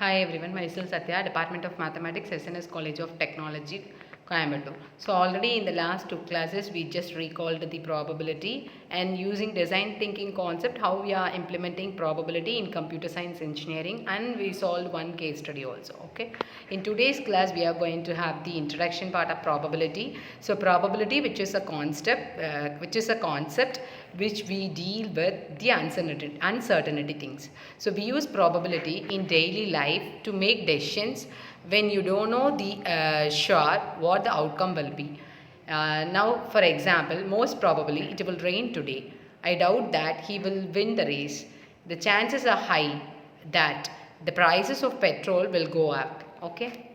Hi everyone, myself Satya, Department of Mathematics, SNS College of Technology, Coimbatore. So already in the last two classes, we just recalled the probability and using design thinking concept, how we are implementing probability in computer science engineering, and we solved one case study also. Okay. In today's class, we are going to have the introduction part of probability. So probability, which is a concept which we deal with the uncertainty things. So we use probability in daily life to make decisions when you don't know the sure what the outcome will be. Now, for example, most probably it will rain today. I doubt that he will win the race. The chances are high that the prices of petrol will go up. Okay.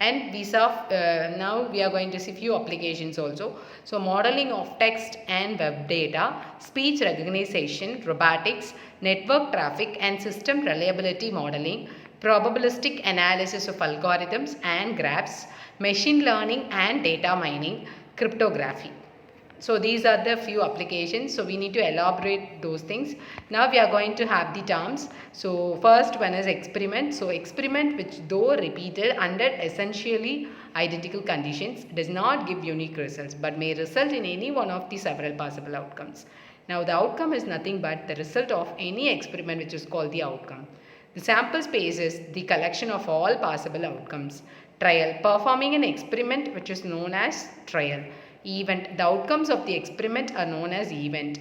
And we saw now we are going to see few applications also. So modeling of text and web data, speech recognition, robotics, network traffic and system reliability modeling, probabilistic analysis of algorithms and graphs, machine learning and data mining, cryptography. So these are the few applications. So we need to elaborate those things. Now we are going to have the terms. So first one is experiment. So experiment which though repeated under essentially identical conditions does not give unique results but may result in any one of the several possible outcomes. Now the outcome is nothing but the result of any experiment which is called the outcome. The sample space is the collection of all possible outcomes. Trial. Performing an experiment which is known as trial. Event. The outcomes of the experiment are known as event.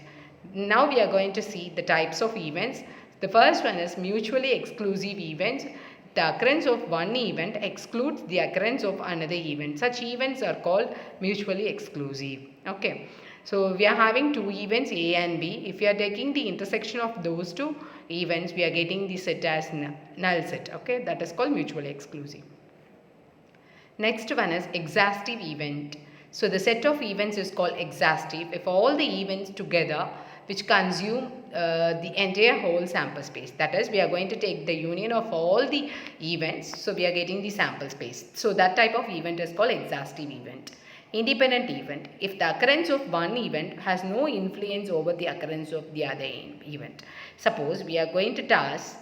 Now we are going to see the types of events. The first one is mutually exclusive events. The occurrence of one event excludes the occurrence of another event. Such events are called mutually exclusive. Okay. So we are having two events A and B. If we are taking the intersection of those two events, we are getting the set as null set. Okay. That is called mutually exclusive. Next one is exhaustive event. So the set of events is called exhaustive if all the events together which consume the entire whole sample space. That is, we are going to take the union of all the events. So we are getting the sample space. So that type of event is called exhaustive event. Independent event. If the occurrence of one event has no influence over the occurrence of the other event. Suppose we are going to toss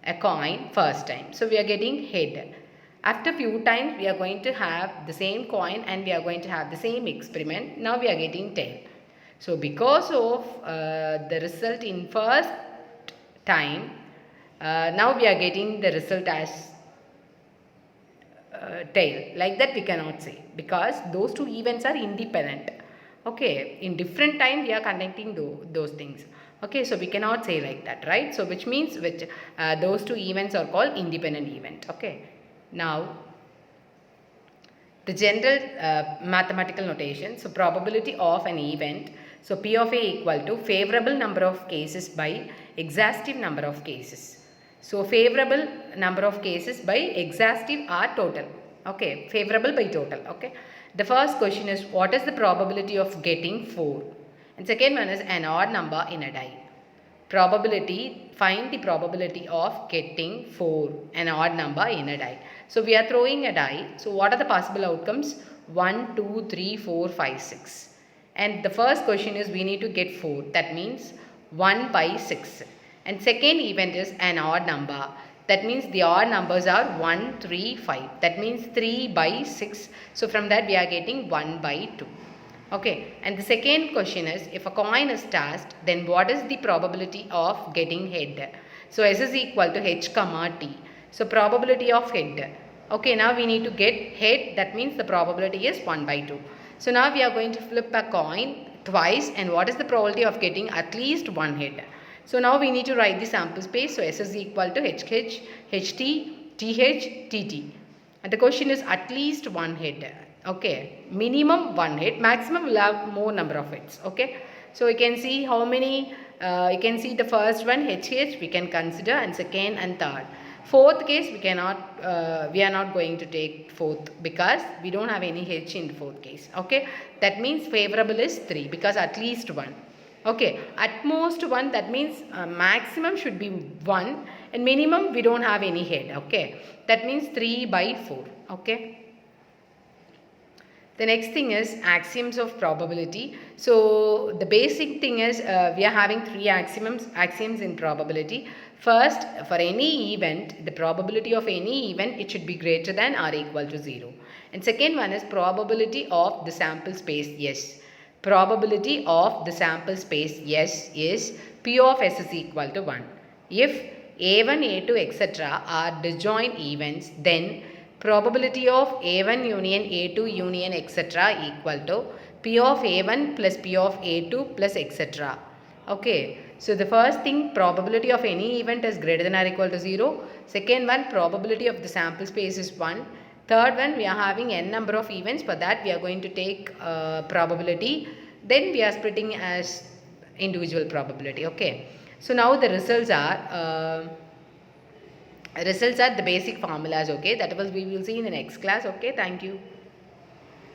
a coin first time. So we are getting head. After few times we are going to have the same coin and we are going to have the same experiment. Now we are getting tail. So because of the result in first time, now we are getting the result as tail. Like that we cannot say because those two events are independent. Okay, in different time we are conducting those things. Okay, so we cannot say like that, right? So which means those two events are called independent event. Okay. Now, the general mathematical notation. So, probability of an event. So, P of A equal to favorable number of cases by exhaustive number of cases. So, favorable number of cases by exhaustive are total. Okay, favorable by total. Okay. The first question is what is the probability of getting 4? And second one is an odd number in a die. Probability, find the probability of getting 4, an odd number in a die. So we are throwing a die. So what are the possible outcomes? 1, 2, 3, 4, 5, 6. And the first question is we need to get 4. That means 1 by 6. And second event is an odd number. That means the odd numbers are 1, 3, 5. That means 3 by 6. So from that we are getting 1 by 2. Okay, and the second question is if a coin is tossed, then what is the probability of getting head? So S is equal to H comma T. So probability of head. Okay, now we need to get head. That means the probability is 1 by 2. So now we are going to flip a coin twice, and what is the probability of getting at least one head? So now we need to write the sample space. So S is equal to HH, HT, TH, TT. And the question is at least one head. Okay, minimum one head, maximum will have more number of heads. Okay, so you can see how many, you can see the first one HH we can consider, and second and third. Fourth case we cannot, we are not going to take fourth because we don't have any H in the fourth case. Okay, that means favorable is 3 because at least one. Okay, at most 1, that means maximum should be 1 and minimum we don't have any head. Okay, that means 3 by 4. Okay. The next thing is axioms of probability. So the basic thing is we are having three axioms in probability. First, for any event, the probability of any event, it should be greater than or equal to 0. And second one is probability of the sample space S. Probability of the sample space S is P of S is equal to 1. If A1, A2, etc. are disjoint events, then probability of A1 union A2 union etc. equal to P of A1 plus P of A2 plus etc. Okay. So the first thing, probability of any event is greater than or equal to 0. Second one, probability of the sample space is 1. Third one, we are having n number of events. For that, we are going to take probability. Then we are splitting as individual probability. Okay. So now the results are the basic formulas. Okay. That was we will see in the next class. Okay. Thank you.